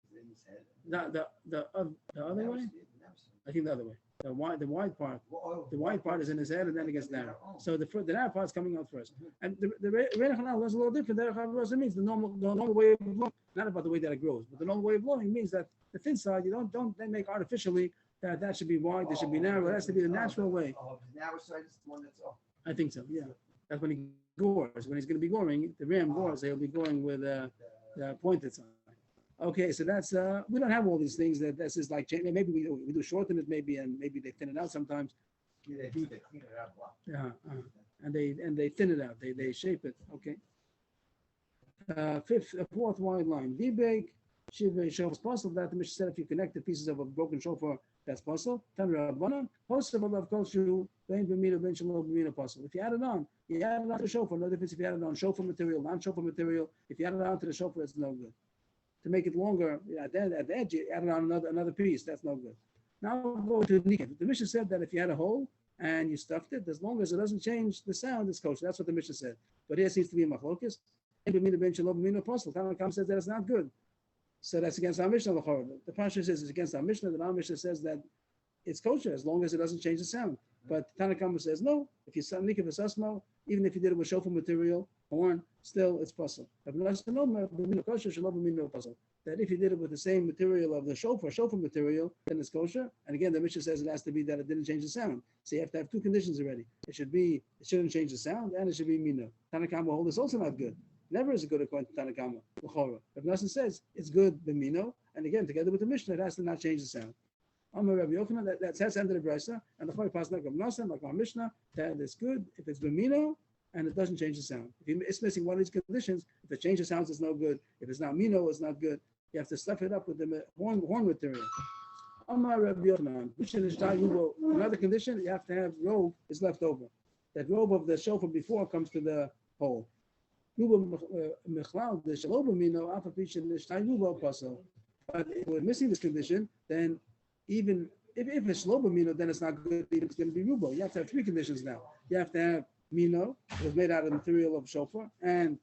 is in his head.
the other way. I think the other way. The wide part. The wide part is in his head, and then it gets narrow. So the narrow part is coming out first. And the Reina Chanel was a little different. It means the normal way of blowing, not about the way that it grows, but the normal way of blowing means that the thin side you don't then make artificially that should be wide, that should be narrow. It has to be the natural way.
The narrow side is the one that's off.
I think so. Yeah, that's when he gores. When he's going to be goring, the ram gores. He'll be going with the pointed side. Okay, so that's we don't have all these things. This is like maybe we do shorten it, maybe, and maybe they thin it out sometimes.
Yeah, they do. They clean it out a lot.
Yeah, and they thin it out. They shape it. Okay. Fourth wide line. Debake. Shiva shofar is possible. That the Mishnah said if you connect the pieces of a broken shofar, that's possible. Tanra Rabbana. Possible of course you vein b'mina ben shalom b'mina possible. If you add it on to the shofar. No difference if you add it on shofar material, non-shofar material. If you add it on to the shofar, it's no good. To make it longer, at the edge, you add it on another piece. That's no good. Now we'll go to Nikev. The Mishnah said that if you had a hole and you stuffed it, as long as it doesn't change the sound, it's kosher. That's what the Mishnah said. But here seems to be a machlokes. B'mina ben shalom b'mina possible. Tanakam says that it's not good. So that's against our Mishnah. The Pasha says it's against our Mishnah. The our Mishnah says that it's kosher as long as it doesn't change the sound. But Tanakama says no. If you Nikev is asmo, even if you did it with shofar material, horn, still it's possible. that if you did it with the same material of the shofar material, then it's kosher. And again, the Mishnah says it has to be that it didn't change the sound. So you have to have two conditions already. It shouldn't change the sound, and it should be mina. Tanakama hold is also not good. Never is it good according to Tanakama. If Nassim says it's good b'mino, and again, together with the Mishnah, it has to not change the sound. Amar Rabbi Yochanan, that's the end of the brisa, and the Chori pass like Rabbi Nassim, like our Mishnah, that it's good if it's b'mino and it doesn't change the sound. If it's missing one of these conditions, if it changes sounds, it's no good. If it's not mino, it's not good. You have to stuff it up with the horn material. Amar Rabbi Yochanan, another condition, you have to have robe is left over. That robe of the shofar before comes to the hole. But if we're missing this condition, then even if it's shlobo mino, then it's not good. It's going to be rubo. You have to have three conditions now. You have to have mino, it was made out of the material of shofar, and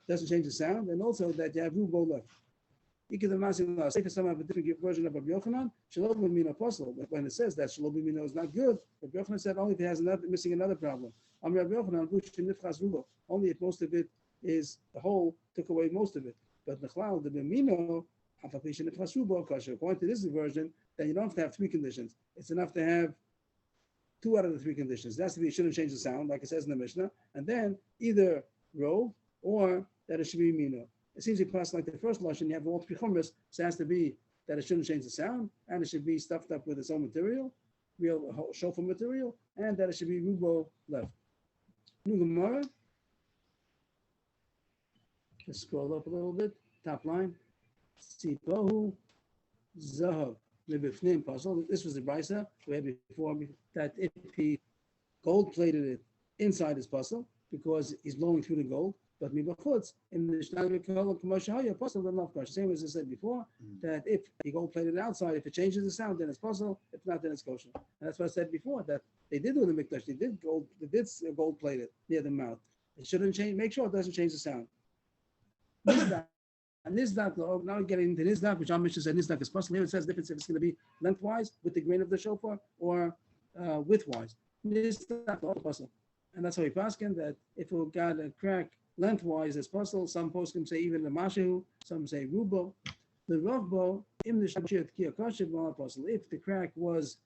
doesn't change the sound, and also that you have rubo left. You can say for some have a different version of Rabbi Yochanan, shlobo mino apostle. But when it says that shlobo mino is not good, Rabbi Yochanan said only if it has missing another problem. Rabbi Yochanan, only if most of it is the whole took away most of it. But the mino, according to this version, then you don't have to have three conditions. It's enough to have two out of the three conditions. It has to be it shouldn't change the sound, like it says in the Mishnah, and then either robe or that it should be mino. It seems you pass like the first lashon, you have all three chumras, so it has to be that it shouldn't change the sound, and it should be stuffed up with its own material, real shofar material, and that it should be rubo left. New Gemara. Just scroll up a little bit. Top line. Sipohu zahav lebifnim puzzle. This was the brisa we had before, that if he gold plated it inside his puzzle because he's blowing through the gold, but mibachutz in the shnagir kol k'moshaya puzzle then not kosher. Same as I said before, that if he gold plated it outside, if it changes the sound, then it's puzzle. If not, then it's kosher. And that's what I said before, that they did do in the mikdash. They did gold plate it near the mouth. It shouldn't change. Make sure it doesn't change the sound. And Nizdak, now getting into Nizdak, which our Mishnah said Nizdak is possible. Here it says difference if it's going to be lengthwise with the grain of the shofar or widthwise. Nizdak is possible. And that's how we paskin that if we got a crack lengthwise as possible, some poskim say even the mashu, some say rubo. The ravbo, if the crack was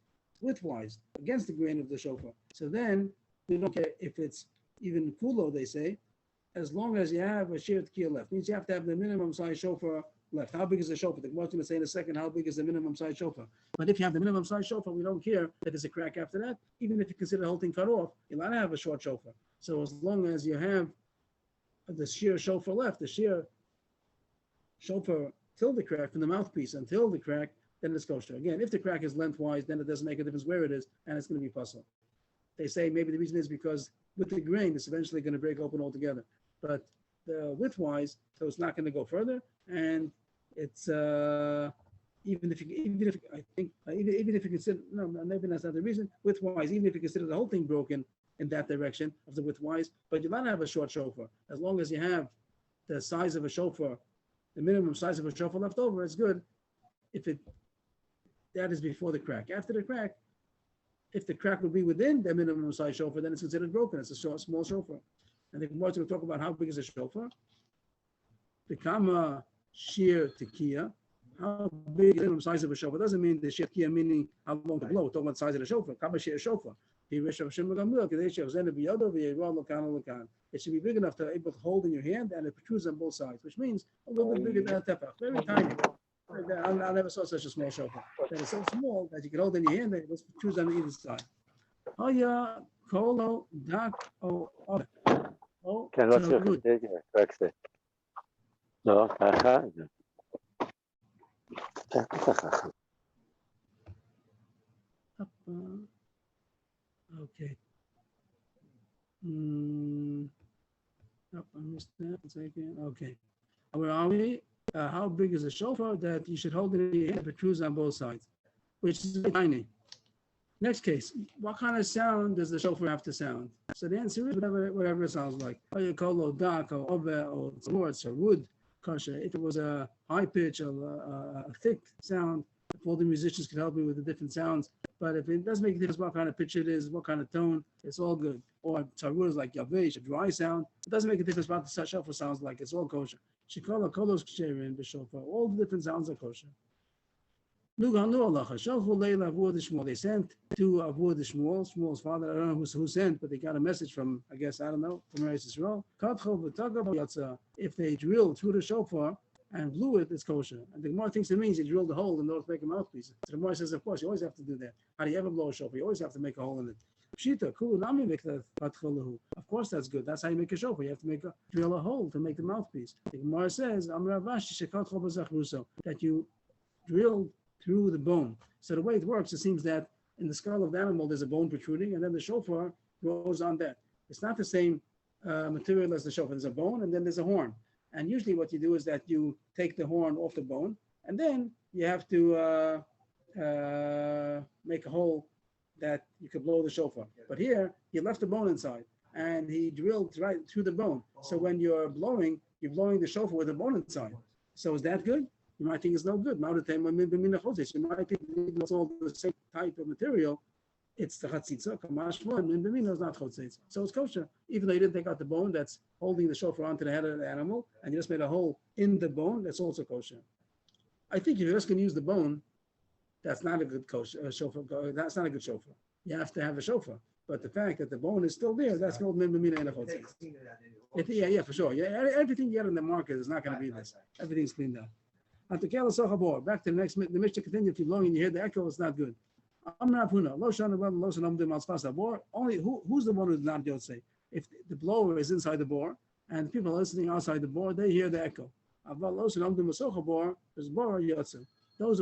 widthwise against the grain of the shofar, so then we don't care if it's even kulo, they say, as long as you have a shear tkiyah left. Means you have to have the minimum size shofar left. How big is the shofar? The Gemara is going to say in a second how big is the minimum size shofar. But if you have the minimum size shofar, we don't care that there's a crack after that. Even if you consider the whole thing cut off, you're allowed to have a short shofar. So as long as you have the shear shofar left, the shear shofar till the crack, from the mouthpiece until the crack, then it's kosher. Again, if the crack is lengthwise, then it doesn't make a difference where it is, and it's going to be puzzle. They say maybe the reason is because with the grain, it's eventually going to break open altogether. But the widthwise, so it's not going to go further, and it's even if you consider, no, maybe that's not the reason. Widthwise, even if you consider the whole thing broken in that direction of the widthwise, but you're not have a short shofar. As long as you have the size of a shofar, the minimum size of a shofar left over, it's good. If that is before the crack. After the crack, if the crack would be within the minimum size shofar, then it's considered broken. It's a small shofar. And the Gemara is going to talk about how big is a shofar. The kama shear tekiah, how big is the minimum size of a shofar? It doesn't mean the shear tekiah meaning how long to blow. We're talking about the size of the shofar. Kama shear shofar. It should be big enough to be able to hold in your hand, and it protrudes on both sides, which means a little bit bigger than a tefach, very tiny. I never saw such a small shofar. That is so small that you can hold in your hand and it protrudes on either side. Oh yeah, kolo dak o.
כן, לא צריך, רק זה. לא, ככה. ככה.
Okay. Okay. Where are we? How big is a shofar that you should hold it in your hand, protrudes on both sides, which is tiny. Next case, what kind of sound does the shofar have to sound? So the answer is whatever it sounds like. Or you call it dak or obe or tzmortz or wood kasha. If it was a high pitch or a thick sound, all the musicians can help me with the different sounds. But if it doesn't make a difference what kind of pitch it is, what kind of tone, it's all good. Or tzarur is like yavesh, a dry sound. It doesn't make a difference what the shofar sounds like. It's all kosher. Shikola kolos ksherin b'shofar. All the different sounds are kosher. Luganu alacha. Shalchu leila avur d'shmuel. They sent to avur d'shmuel, Shmuel's father. I don't know who sent, but they got a message from, I guess, I don't know, from Eretz Yisrael. Katchol v'tagav yatsa. If they drilled through the shofar and blew it, it's kosher. And the Gemara thinks it means you drilled the hole in order to make a mouthpiece. So the Gemara says, of course, you always have to do that. How do you ever blow a shofar? You always have to make a hole in it. Pshita, kulu nami miktat patcholahu. Of course, that's good. That's how you make a shofar. You have to drill a hole to make the mouthpiece. The Gemara says, that you drill through the bone. So the way it works, it seems that in the skull of the animal, there's a bone protruding, and then the shofar grows on that. It's not the same material as the shofar. There's a bone, and then there's a horn. And usually what you do is that you take the horn off the bone, and then you have to make a hole that you could blow the shofar. But here, he left the bone inside, and he drilled right through the bone. So when you're blowing the shofar with the bone inside. So is that good? You might think it's no good. You might think it's all the same type of material. It's the chatzitza, kamashma, and bimina is not chatzitza. So it's kosher, even though you didn't take out the bone that's holding the shofar onto the head of the animal, and you just made a hole in the bone. That's also kosher. I think if you're just going to use the bone, that's not a good kosher shofar. That's not a good shofar. You have to have a shofar. But the fact that the bone is still there, that's called bimina and a chatzitza. Yeah, for sure. Yeah, everything you get in the market is not going to be this. Everything's cleaned out. Back to the next, the Mishnah continues. If you're blowing and you hear the echo, it's not good. Only who's the one who's not yotzei? If the blower is inside the bore and people are listening outside the bore, they hear the echo. Those who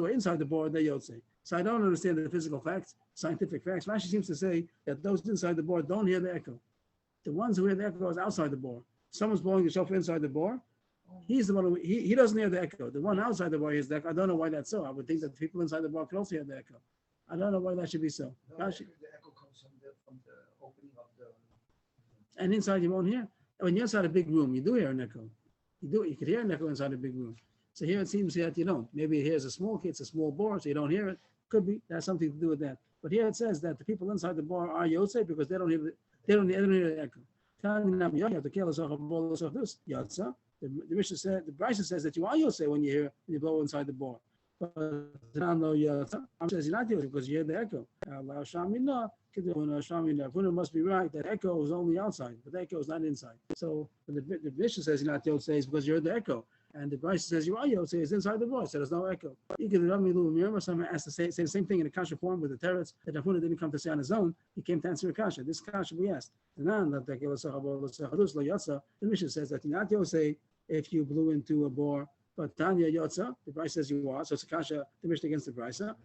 are inside the bore, they yotzei. So I don't understand the physical facts, scientific facts. Rashi seems to say that those inside the bore don't hear the echo. The ones who hear the echo is outside the bore. Someone's blowing the shofar inside the bore. He's the one who he doesn't hear the echo. The one outside the bar hears the echo. I don't know why that's so. I would think that the people inside the bar can also hear the echo. I don't know why that should be so.
No, the echo comes from the opening of the.
And inside you won't hear. When you're inside a big room, you do hear an echo. You could hear an echo inside a big room. So here it seems that you don't. Maybe here's a small kid, it's a small bar, so you don't hear it. Could be that's something to do with that. But here it says that the people inside the bar are yotzei because they don't hear the echo. The Mishnah said, the Brisa says that you are Yosei when you blow inside the bar. But the says you're not Yosei because you hear the echo. Puna must be right that echo is only outside, but the echo is not inside. So the Mishnah says you're not Yosei because you heard the echo. And the Brisa says you are Yosei is inside the bar, so there's no echo. You can someone asked to say the same thing in the Kasha form with the teretz that Rafuna didn't come to say on his own. He came to answer a Kasha. This Kasha we asked. The Mishnah says that you're not Yosei if you blew into a bore, but Tanya Yotza, the Brisa says you are, so it's a Kasha, the Mishnah against the Brisa.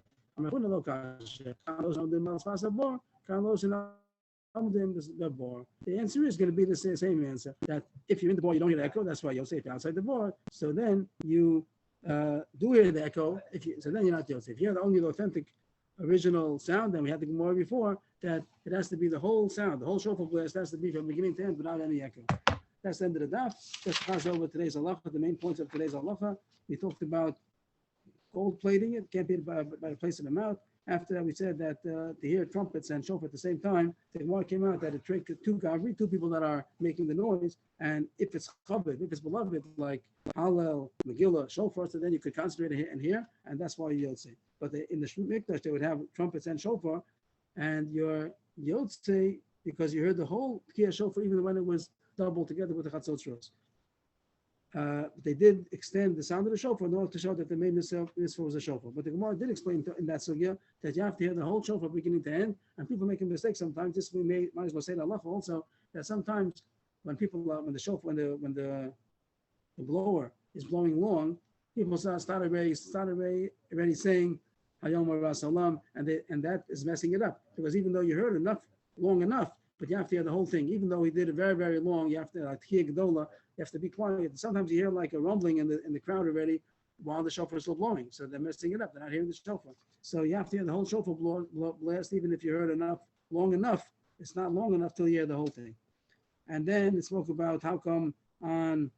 The answer is going to be the same answer, that if you're in the bar, you don't hear the echo, that's why Yosef, if you're outside the bar, so then you do hear the echo, so then you're not Yosef. If you hear only the authentic original sound, then we had the Gemara before, that it has to be the whole sound, the whole shofar blast has to be from beginning to end without any echo. That's the end of the daf. Just pass over today's halacha, the main points of today's halacha. We talked about gold plating, it can't be by the place in the mouth. After that, we said that to hear trumpets and shofar at the same time, the Gemara came out that it tricked two people that are making the noise, and if it's chaved, if it's beloved, like Hallel, Megillah, shofar, so then you could concentrate and hear, and that's why you Yotzei. But in the Shmut Mikdash, they would have trumpets and shofar, and your Yotzei, because you heard the whole Tkiyah shofar, even when it was doubled together with the Chatzot Shros. They did extend the sound of the shofar in order to show that the main mitzvah was a shofar. But the Gemara did explain in that sugya that you have to hear the whole shofar beginning to end, and people make a mistake sometimes. This we might as well say to Allah also that sometimes when the blower is blowing long, people start already saying Hayom Rasalam, and that is messing it up because even though you heard long enough, but you have to hear the whole thing. Even though he did it very, very long, you have to Tkiyah Gedola. You have to be quiet. Sometimes you hear like a rumbling in the crowd already while the shofar is still blowing. So they're messing it up. They're not hearing the shofar. So you have to hear the whole shofar blast, even if you heard long enough. It's not long enough till you hear the whole thing. And then it spoke about how come on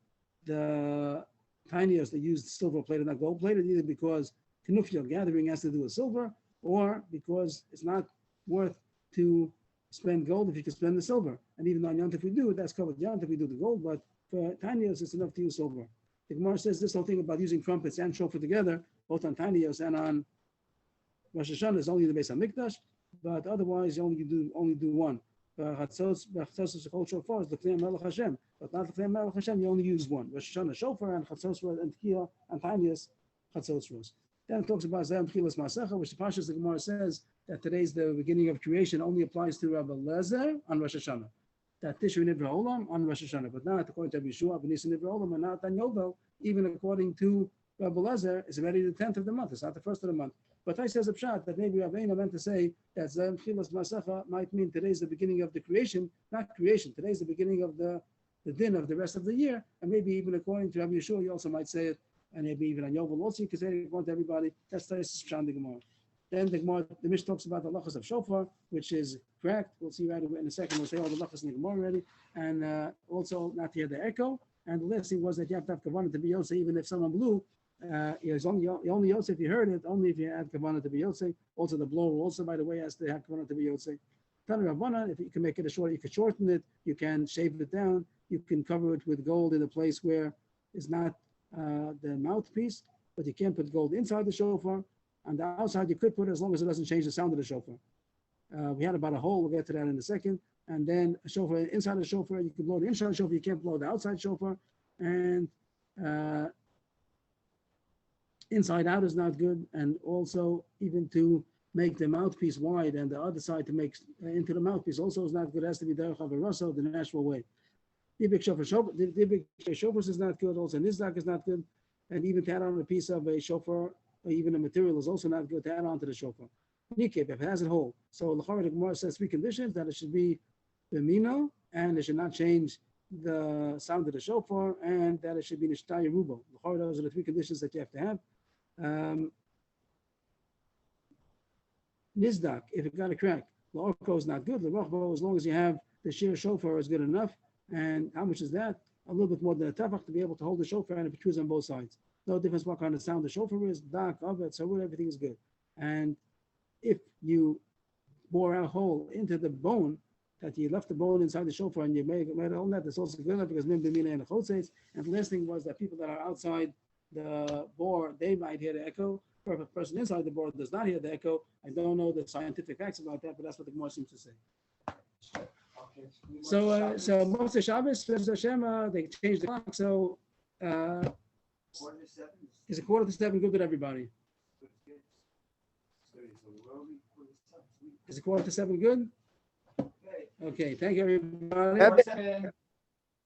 the tiniest they used silver plated, not gold plated, either because Kinufiyah gathering has to do with silver, or because it's not worth to spend gold if you can spend the silver. And even on Yom Tov we do, that's covered. Yom Tov we do the gold, but for tiniest it's enough to use silver. The Gemara says this whole thing about using trumpets and shofar together, both on Tanios and on Rosh Hashanah, is only in the Beis Hamikdash, but otherwise you only do one. Chatzos shofar is l'klei Melech Hashem, but not l'klei Melech Hashem. You only use one. Rosh Hashanah shofar and Chatzos and Tekiah and Tanios Chatzos Ros. Then it talks about Zayam Tchilas Masecha, which the Pashas the Gemara says that today's the beginning of creation only applies to Rabbi Lezer on Rosh Hashanah. That Tishri Nivra Olam on Rosh Hashanah, but not according to Yeshua, B'Nisan Nivra Olam, and not on Yovel, even according to Rabbi Lezer, it's already the 10th of the month. It's not the first of the month. But I says a pshat that maybe Rabbeinu meant to say that Zayam Tchilas Masecha might mean today's the beginning of the creation, not creation. Today's the beginning of the din of the rest of the year, and maybe even according to Rabbi Yeshua, you also might say it. And maybe even on Yovel also you can say it to everybody. That's Taisus Pshan the Gemara. Then the Gemara, the Mishnah talks about the lachas of shofar, which is correct. We'll see right in a second. We'll say all the lachas in the Gemara already, and also not to hear the echo. And the last thing was that you have to have kavanah to be yotze, even if someone blew. It's only yotze if you heard it. Only if you had kavanah to be yotze. Also the blower also, by the way, has to have kavanah to be yotze. Tana Ravana, if you can make it a short, you can shorten it. You can shave it down. You can cover it with gold in a place where it's not the mouthpiece, but you can't put gold inside the shofar. On the outside, you could put it as long as it doesn't change the sound of the shofar. We had about a hole. We'll get to that in a second. And then a shofar inside the shofar, you can blow the inside shofar. You can't blow the outside shofar. And inside out is not good. And also, even to make the mouthpiece wide and the other side to make into the mouthpiece also is not good. It has to be derech havarasa, the natural way. The big shofar is not good. Also, nizdak is not good. And even to add on a piece of a shofar, or even a material is also not good to add on to the shofar. Nikib, if it has it whole. So L'chara the Gemara says three conditions: that it should be b'mino, and it should not change the sound of the shofar, and that it should be nishtaya rubo. L'chara, those are the three conditions that you have to have. Nizdak, if it got a crack, l'orko is not good. L'rochbo, as long as you have the sheer shofar, is good enough. And how much is that? A little bit more than a tefach to be able to hold the shofar and it protrudes on both sides. No difference what kind of sound the shofar is, dak, avet, so everything is good. And if you bore a hole into the bone, that you left the bone inside the shofar and you made a hole in that, that's also good enough because mim b'mina and chotzeis. And the last thing was that people that are outside the bore, they might hear the echo. Or if a person inside the bore does not hear the echo, I don't know the scientific facts about that, but that's what the Gemara seems to say. So Moshe Shabbos, Hashem, they changed the clock. So is a 7:15 good with everybody? Is a 7:15 good? Okay, thank you, everybody.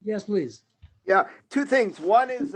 Yes, please.
Yeah, two things. One is